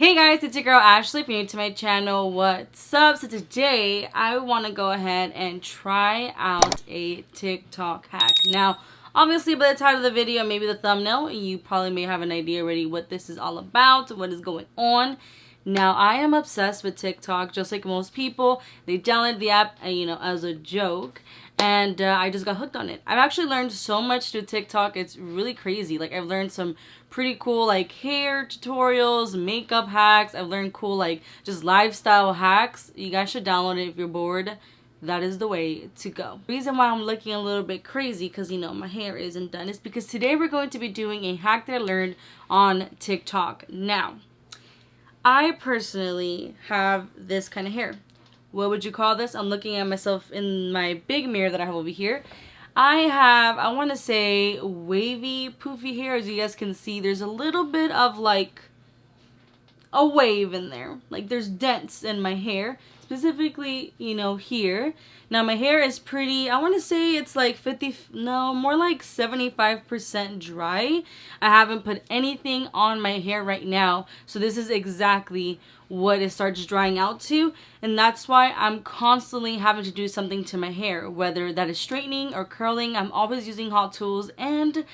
Hey guys, it's your girl Ashley. If you're new to my channel, what's up? So today I want to go ahead and try out a TikTok hack. Now, obviously by the title of the video, maybe the thumbnail, you probably may have an idea already what this is all about, what is going on. Now, I am obsessed with TikTok, just like most people. They downloaded the app, as a joke, and I just got hooked on it. I've actually learned so much through TikTok. It's really crazy. Like, I've learned some pretty cool, like, hair tutorials, makeup hacks. I've learned cool, like, just lifestyle hacks. You guys should download it if you're bored. That is the way to go. The reason why I'm looking a little bit crazy, because, my hair isn't done, is because today we're going to be doing a hack that I learned on TikTok. Now, I personally have this kind of hair. What would you call this? I'm looking at myself in my big mirror that I have over here. I want to say wavy, poofy hair. As you guys can see, there's a little bit of like a wave in there. Like there's dents in my hair. Specifically, here. Now my hair is pretty, I want to say it's like more like 75% dry. I haven't put anything on my hair right now. So this is exactly what it starts drying out to. And that's why I'm constantly having to do something to my hair. Whether that is straightening or curling, I'm always using hot tools. And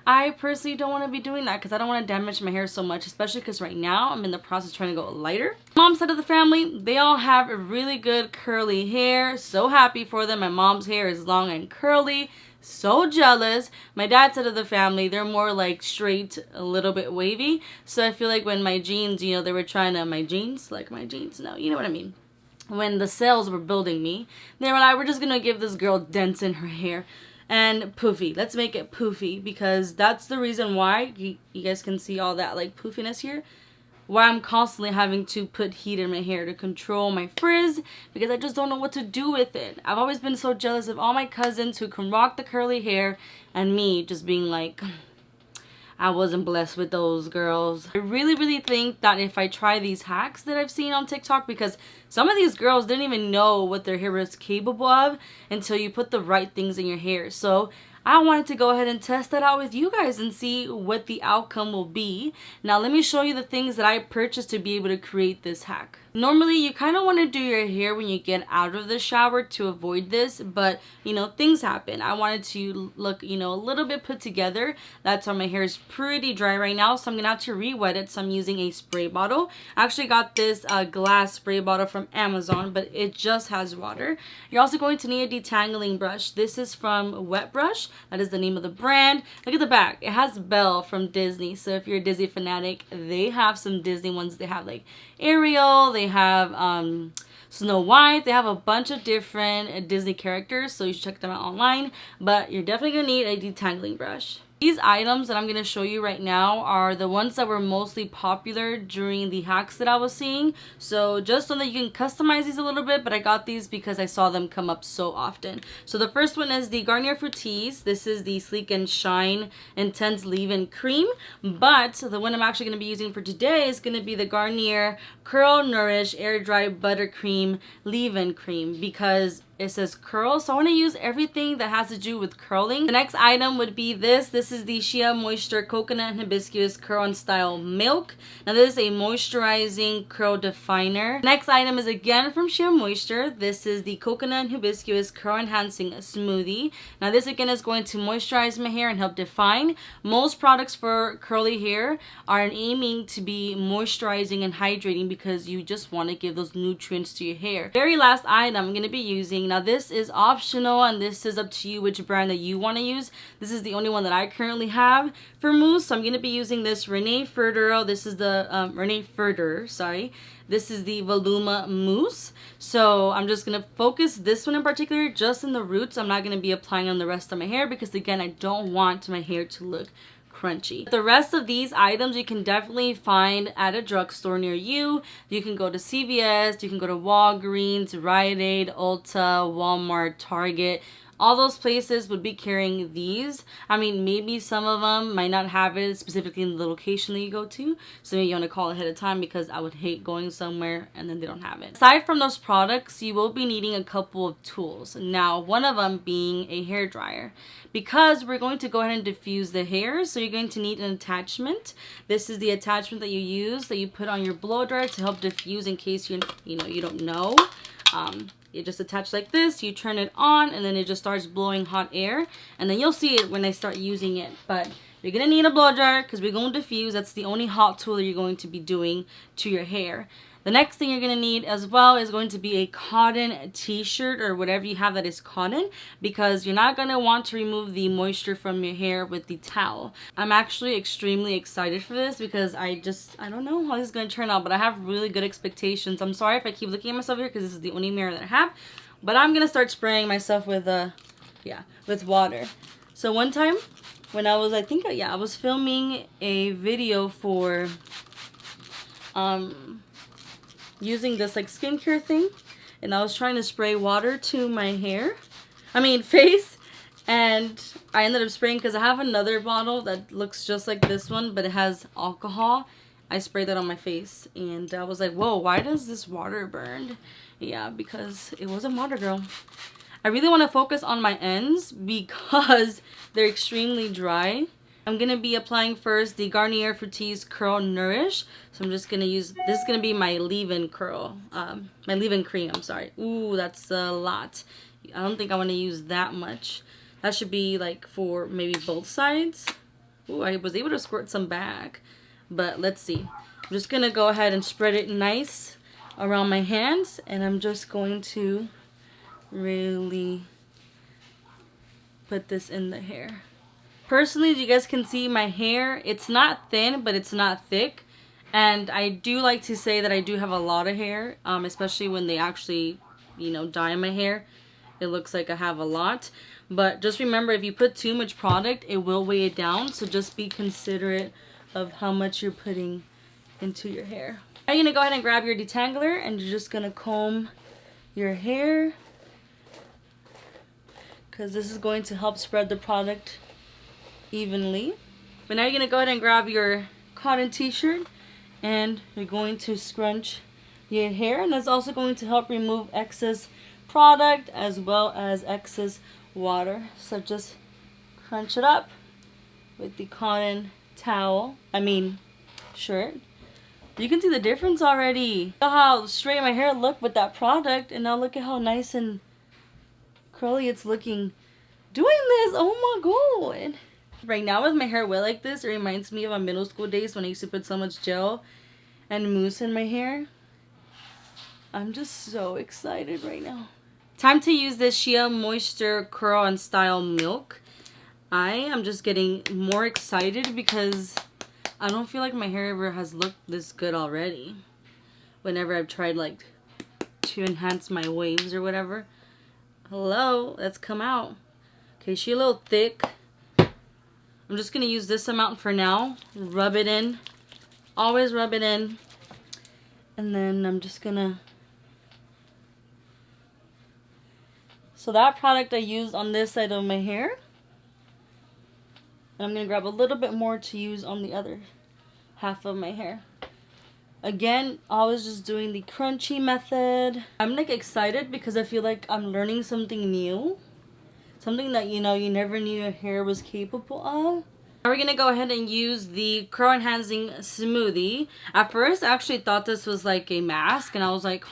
I personally don't want to be doing that because I don't want to damage my hair so much, especially because right now I'm in the process of trying to go lighter. Mom's side of the family, they all have really good curly hair. So happy for them. My mom's hair is long and curly. So jealous. My dad's side of the family, they're more like straight, a little bit wavy. So I feel like when my jeans, they were trying to, my jeans, no, you know what I mean. When the sales were building me, they were like, we're just going to give this girl dents in her hair. And poofy. Let's make it poofy because that's the reason why you guys can see all that like poofiness here. Why I'm constantly having to put heat in my hair to control my frizz because I just don't know what to do with it. I've always been so jealous of all my cousins who can rock the curly hair and me just being like, I wasn't blessed with those girls. I really think that if I try these hacks that I've seen on TikTok, because some of these girls didn't even know what their hair was capable of until you put the right things in your hair. So I wanted to go ahead and test that out with you guys and see what the outcome will be. Now let me show you the things that I purchased to be able to create this hack. Normally you kind of want to do your hair when you get out of the shower to avoid this, but things happen. I wanted to look a little bit put together. That's why my hair is pretty dry right now, so I'm gonna have to re-wet it. So I'm using a spray bottle. I actually got this glass spray bottle from Amazon, but it just has water. You're also going to need a detangling brush. This is from Wet Brush. That is the name of the brand. Look at the back. It has Belle from Disney. So if you're a Disney fanatic, they have some Disney ones. They have like Ariel. They have Snow White. They have a bunch of different Disney characters. So you should check them out online. But you're definitely going to need a detangling brush. These items that I'm going to show you right now are the ones that were mostly popular during the hacks that I was seeing. So just so that you can customize these a little bit, but I got these because I saw them come up so often. So the first one is the Garnier Fructis. This is the Sleek and Shine Intense Leave-In Cream. But the one I'm actually going to be using for today is going to be the Garnier Curl Nourish Air Dry Buttercream Leave-In Cream because it says curl, so I want to use everything that has to do with curling. The next item would be this. This is the Shea Moisture Coconut and Hibiscus Curl and Style Milk. Now this is a moisturizing curl definer. Next item is again from Shea Moisture. This is the Coconut and Hibiscus Curl Enhancing Smoothie. Now this again is going to moisturize my hair and help define. Most products for curly hair are aiming to be moisturizing and hydrating because you just want to give those nutrients to your hair. Very last item I'm going to be using. Now this is optional and this is up to you which brand that you want to use. This is the only one that I currently have for mousse. So I'm going to be using this Rene Furterer. This is the Rene Furterer, sorry. This is the Volumea Mousse. So I'm just going to focus this one in particular just in the roots. I'm not going to be applying on the rest of my hair because again I don't want my hair to look crunchy. The rest of these items you can definitely find at a drugstore near you. You can go to CVS, you can go to Walgreens, Rite Aid, Ulta, Walmart, Target. all those places would be carrying these. I mean, maybe some of them might not have it specifically in the location that you go to, so maybe you want to call ahead of time, because I would hate going somewhere and then they don't have it. Aside from those products, you will be needing a couple of tools. Now, one of them being a hair dryer, because we're going to go ahead and diffuse the hair, so you're going to need an attachment. This is the attachment that you use, that you put on your blow dryer to help diffuse, in case you don't know. You just attach like this, you turn it on, and then it just starts blowing hot air, and then you'll see it when I start using it. But you're gonna need a blow dryer because we're going to diffuse. That's the only hot tool that you're going to be doing to your hair. The next thing you're going to need as well is going to be a cotton t-shirt, or whatever you have that is cotton, because you're not going to want to remove the moisture from your hair with the towel. I'm actually extremely excited for this, because I don't know how this is going to turn out, but I have really good expectations. I'm sorry if I keep looking at myself here, because this is the only mirror that I have, but I'm going to start spraying myself with water. So one time when I was, I was filming a video for using this like skincare thing, and I was trying to spray water to my face, and I ended up spraying, because I have another bottle that looks just like this one, but it has alcohol. I sprayed that on my face, and I was like, whoa, why does this water burn? Yeah, because it wasn't water, girl. I really want to focus on my ends because they're extremely dry. I'm going to be applying first the Garnier Fructis Curl Nourish. So I'm just going to use, this is going to be my leave-in curl, my leave-in cream, I'm sorry. Ooh, that's a lot. I don't think I want to use that much. That should be like for maybe both sides. Ooh, I was able to squirt some back, but let's see. I'm just going to go ahead and spread it nice around my hands, and I'm just going to really put this in the hair. Personally, you guys can see my hair, it's not thin, but it's not thick. And I do like to say that I do have a lot of hair, especially when they actually, dye my hair. It looks like I have a lot. But just remember, if you put too much product, it will weigh it down. So just be considerate of how much you're putting into your hair. Now you're going to go ahead and grab your detangler, and you're just going to comb your hair, because this is going to help spread the product evenly. But now you're going to go ahead and grab your cotton t-shirt, and you're going to scrunch your hair, and that's also going to help remove excess product as well as excess water. So just crunch it up with the cotton shirt. You can see the difference already. Look how straight my hair looked with that product, and now look at how nice and curly it's looking doing this. Oh my god. Right now with my hair wet like this, it reminds me of my middle school days when I used to put so much gel and mousse in my hair. I'm just so excited right now. Time to use this Shea Moisture Curl and Style Milk. I am just getting more excited because I don't feel like my hair ever has looked this good already. Whenever I've tried like to enhance my waves or whatever. Hello, let's come out. Okay, she's a little thick. I'm just going to use this amount for now. Rub it in. Always rub it in. And then I'm just going to... So that product I used on this side of my hair. And I'm going to grab a little bit more to use on the other half of my hair. Again, always just doing the crunchy method. I'm like excited because I feel like I'm learning something new. Something that, you never knew your hair was capable of. Now we're going to go ahead and use the Curl Enhancing Smoothie. At first, I actually thought this was like a mask. And I was like,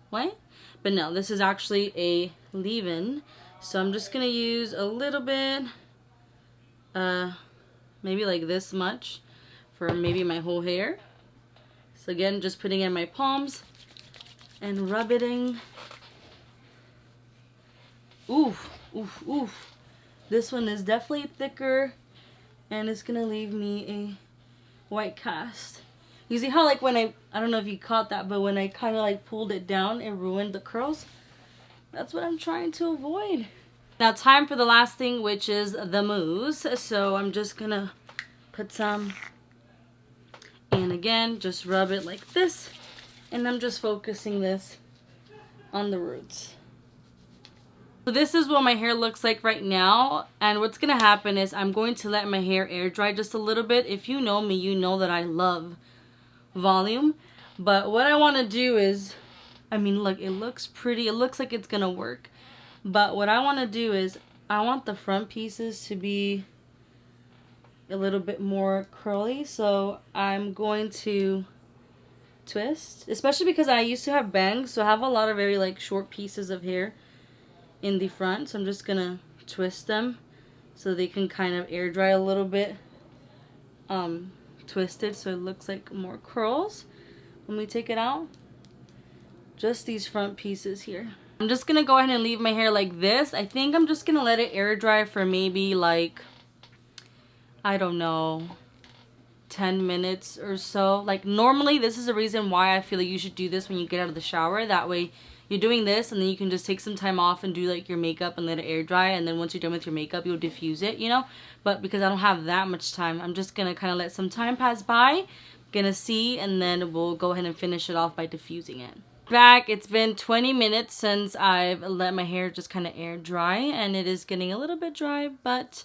what? But no, this is actually a leave-in. So I'm just going to use a little bit. Maybe like this much for maybe my whole hair. So again, just putting it in my palms and rubbing. Oof, oof, oof. This one is definitely thicker, and it's gonna leave me a white cast. You see how like when I don't know if you caught that, but when I kind of like pulled it down, it ruined the curls. That's what I'm trying to avoid. Now time for the last thing, which is the mousse. So I'm just gonna put some, and again, just rub it like this, and I'm just focusing this on the roots. So this is what my hair looks like right now, and what's gonna happen is I'm going to let my hair air dry just a little bit. If you know me, you know that I love volume, but what I want to do is, I mean, look, it looks pretty, it looks like it's gonna work, but what I want to do is I want the front pieces to be a little bit more curly, so I'm going to twist, especially because I used to have bangs, so I have a lot of very like short pieces of hair in the front, so I'm just gonna twist them so they can kind of air dry a little bit twisted, so it looks like more curls when we take it out. Just these front pieces here. I'm just gonna go ahead and leave my hair like this. I think I'm just gonna let it air dry for maybe like, I don't know, 10 minutes or so. Like normally this is the reason why I feel like you should do this when you get out of the shower. That way you're doing this and then you can just take some time off and do like your makeup and let it air dry, and then once you're done with your makeup you'll diffuse it, you know. But because I don't have that much time, I'm just gonna kind of let some time pass by, gonna see, and then we'll go ahead and finish it off by diffusing it. Back, it's been 20 minutes since I've let my hair just kind of air dry, and it is getting a little bit dry, but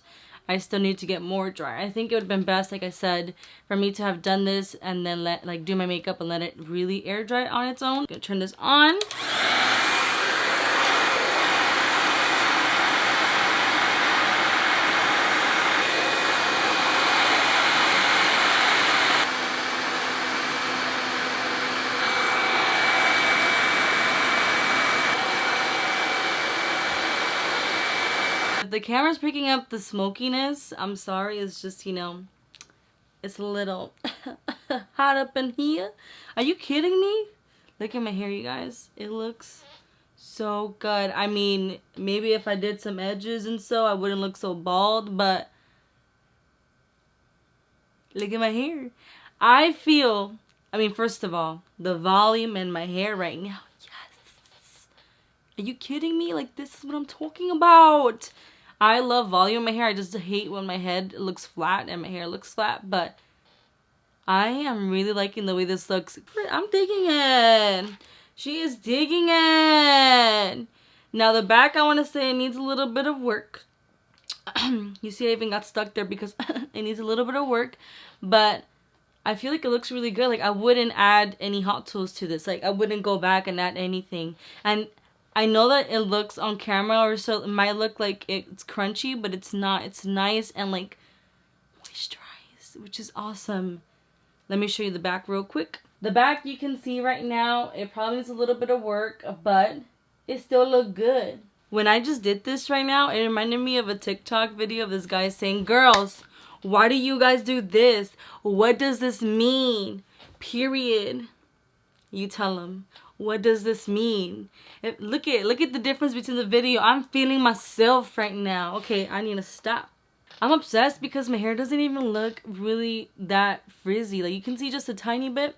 I still need to get more dry. I think it would have been best, like I said, for me to have done this and then do my makeup and let it really air dry on its own. I'm gonna turn this on. The camera's picking up the smokiness. I'm sorry, it's just, you know, it's a little hot up in here. Are you kidding me? Look at my hair, you guys. It looks so good. I mean, maybe if I did some edges and so, I wouldn't look so bald, but look at my hair. I feel, I mean, first of all, the volume in my hair right now. Yes. Are you kidding me? Like, this is what I'm talking about. I love volume in my hair. I just hate when my head looks flat and my hair looks flat, but I am really liking the way this looks. I'm digging it. She is digging it. Now the back, I want to say it needs a little bit of work. You see I even got stuck there because it needs a little bit of work, but I feel like it looks really good. Like I wouldn't add any hot tools to this. Like I wouldn't go back and add anything. And I know that it looks on camera or so, it might look like it's crunchy, but it's not. It's nice and like moisturized, which is awesome. Let me show you the back real quick. The back, you can see right now, it probably needs a little bit of work, but it still look good. When I just did this right now, it reminded me of a TikTok video of this guy saying, "Girls, why do you guys do this? What does this mean? Period." You tell him. What does this mean? Look at the difference between the video. I'm feeling myself right now. Okay, I need to stop. I'm obsessed because my hair doesn't even look really that frizzy. Like you can see just a tiny bit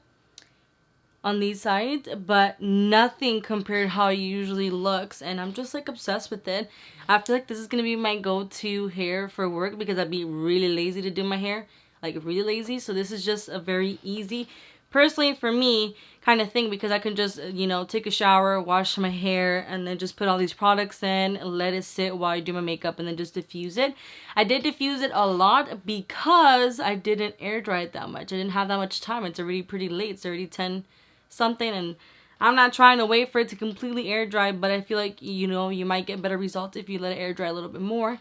on these sides, but nothing compared to how it usually looks, and I'm just like obsessed with it. I feel like this is gonna be my go-to hair for work because I'd be really lazy to do my hair, like really lazy. So this is just a very easy, personally for me, kind of thing, because I can just, you know, take a shower, wash my hair, and then just put all these products in, let it sit while I do my makeup, and then just diffuse it. I did diffuse it a lot because I didn't air dry it that much. I didn't have that much time. It's already pretty late. It's already 10 something, and I'm not trying to wait for it to completely air dry, but I feel like, you know, you might get better results if you let it air dry a little bit more.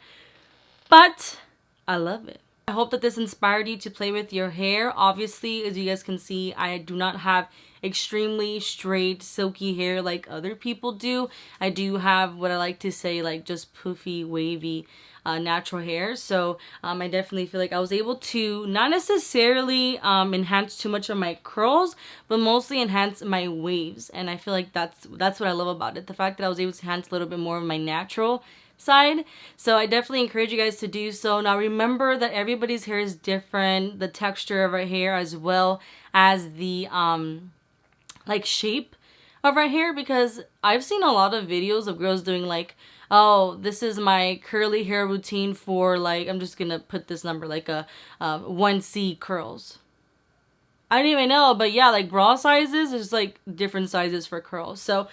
But I love it. I hope that this inspired you to play with your hair. Obviously, as you guys can see, I do not have extremely straight, silky hair like other people do. I do have what I like to say, like just poofy, wavy, natural hair. So I definitely feel like I was able to not necessarily enhance too much of my curls, but mostly enhance my waves. And I feel like that's what I love about it. The fact that I was able to enhance a little bit more of my natural side. So I definitely encourage you guys to do so. Now remember that everybody's hair is different, the texture of our hair as well as the like shape of our hair, because I've seen a lot of videos of girls doing like, oh, this is my curly hair routine for, like, I'm just gonna put this number, like a 1C curls. I didn't even know, but yeah, like bra sizes, there's like different sizes for curls. So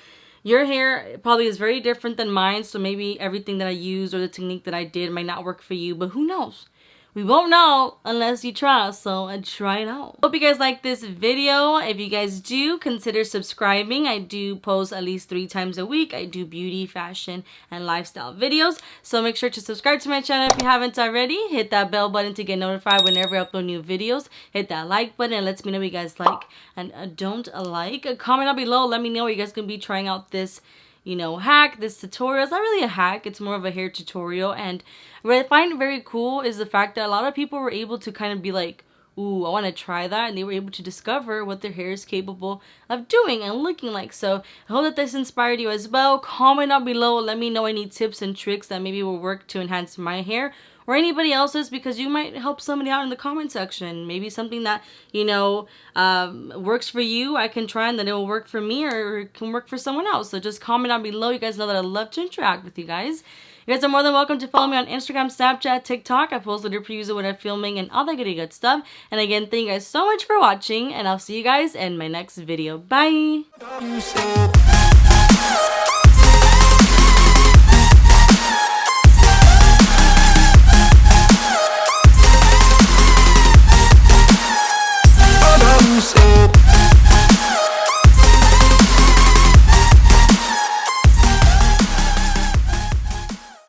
your hair probably is very different than mine, so maybe everything that I used or the technique that I did might not work for you, but who knows? We won't know unless you try, so try it out. Hope you guys like this video. If you guys do, consider subscribing. I do post at least 3 times a week. I do beauty, fashion, and lifestyle videos. So make sure to subscribe to my channel if you haven't already. Hit that bell button to get notified whenever I upload new videos. Hit that like button. It lets me know what you guys like and don't like. Comment down below. Let me know what you guys gonna be trying out this, you know, hack, this tutorial. It's not really a hack, it's more of a hair tutorial. And what I find very cool is the fact that a lot of people were able to kind of be like, ooh, I want to try that, and they were able to discover what their hair is capable of doing and looking like. So I hope that this inspired you as well. Comment down below, let me know any tips and tricks that maybe will work to enhance my hair or anybody else's, because you might help somebody out in the comment section. Maybe something that, you know, works for you, I can try, and then it will work for me, or it can work for someone else. So just comment down below. You guys know that I love to interact with you guys. You guys are more than welcome to follow me on Instagram, Snapchat, TikTok. I post little previews of what I'm filming and all that good stuff. And again, thank you guys so much for watching, and I'll see you guys in my next video. Bye!